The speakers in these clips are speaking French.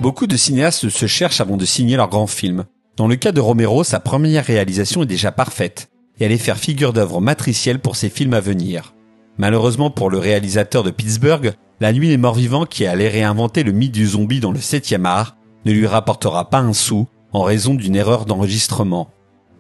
Beaucoup de cinéastes se cherchent avant de signer leur grand film. Dans le cas de Romero, sa première réalisation est déjà parfaite, et allait faire figure d'œuvre matricielle pour ses films à venir. Malheureusement pour le réalisateur de Pittsburgh, La Nuit des Morts-Vivants, qui allait réinventer le mythe du zombie dans le 7e art, ne lui rapportera pas un sou en raison d'une erreur d'enregistrement.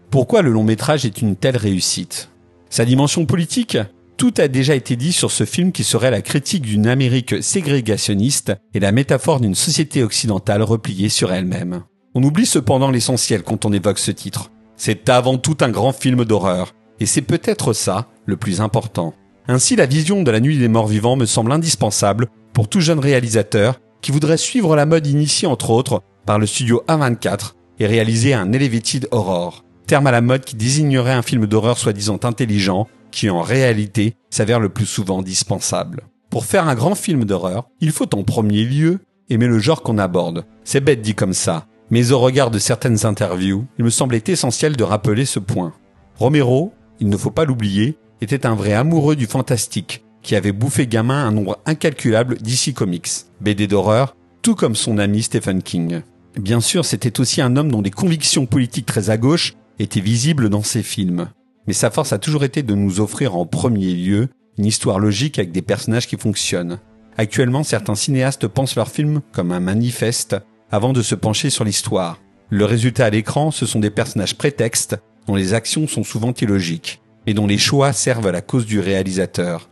Pourquoi le long métrage est une telle réussite ? Sa dimension politique ? Tout a déjà été dit sur ce film qui serait la critique d'une Amérique ségrégationniste et la métaphore d'une société occidentale repliée sur elle-même. On oublie cependant l'essentiel quand on évoque ce titre. C'est avant tout un grand film d'horreur, et c'est peut-être ça le plus important. Ainsi, la vision de La Nuit des Morts-Vivants me semble indispensable pour tout jeune réalisateur qui voudrait suivre la mode initiée entre autres par le studio A24 et réaliser un elevated horror, terme à la mode qui désignerait un film d'horreur soi-disant intelligent, qui en réalité s'avère le plus souvent dispensable. Pour faire un grand film d'horreur, il faut en premier lieu aimer le genre qu'on aborde. C'est bête dit comme ça, mais au regard de certaines interviews, il me semblait essentiel de rappeler ce point. Romero, il ne faut pas l'oublier, était un vrai amoureux du fantastique, qui avait bouffé gamin un nombre incalculable d'DC Comics, BD d'horreur, tout comme son ami Stephen King. Bien sûr, c'était aussi un homme dont des convictions politiques très à gauche étaient visibles dans ses films. Mais sa force a toujours été de nous offrir en premier lieu une histoire logique avec des personnages qui fonctionnent. Actuellement, certains cinéastes pensent leur film comme un manifeste avant de se pencher sur l'histoire. Le résultat à l'écran, ce sont des personnages prétextes dont les actions sont souvent illogiques, mais dont les choix servent à la cause du réalisateur.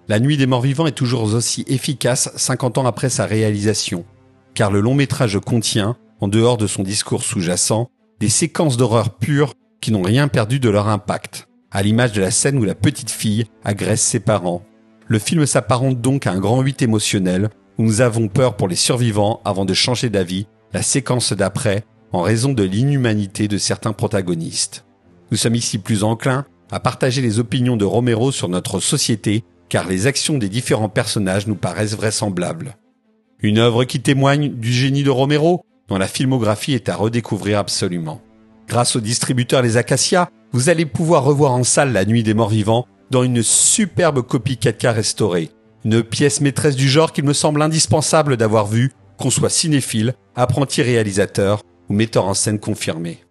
La Nuit des Morts-Vivants est toujours aussi efficace 50 ans après sa réalisation, car le long métrage contient, en dehors de son discours sous-jacent, des séquences d'horreur pures qui n'ont rien perdu de leur impact, à l'image de la scène où la petite fille agresse ses parents. Le film s'apparente donc à un grand 8 émotionnel, où nous avons peur pour les survivants avant de changer d'avis la séquence d'après, en raison de l'inhumanité de certains protagonistes. Nous sommes ici plus enclins à partager les opinions de Romero sur notre société, car les actions des différents personnages nous paraissent vraisemblables. Une œuvre qui témoigne du génie de Romero, dont la filmographie est à redécouvrir absolument. Grâce au distributeur Les Acacias, vous allez pouvoir revoir en salle La Nuit des Morts-Vivants dans une superbe copie 4K restaurée. Une pièce maîtresse du genre qu'il me semble indispensable d'avoir vue, qu'on soit cinéphile, apprenti réalisateur ou metteur en scène confirmé.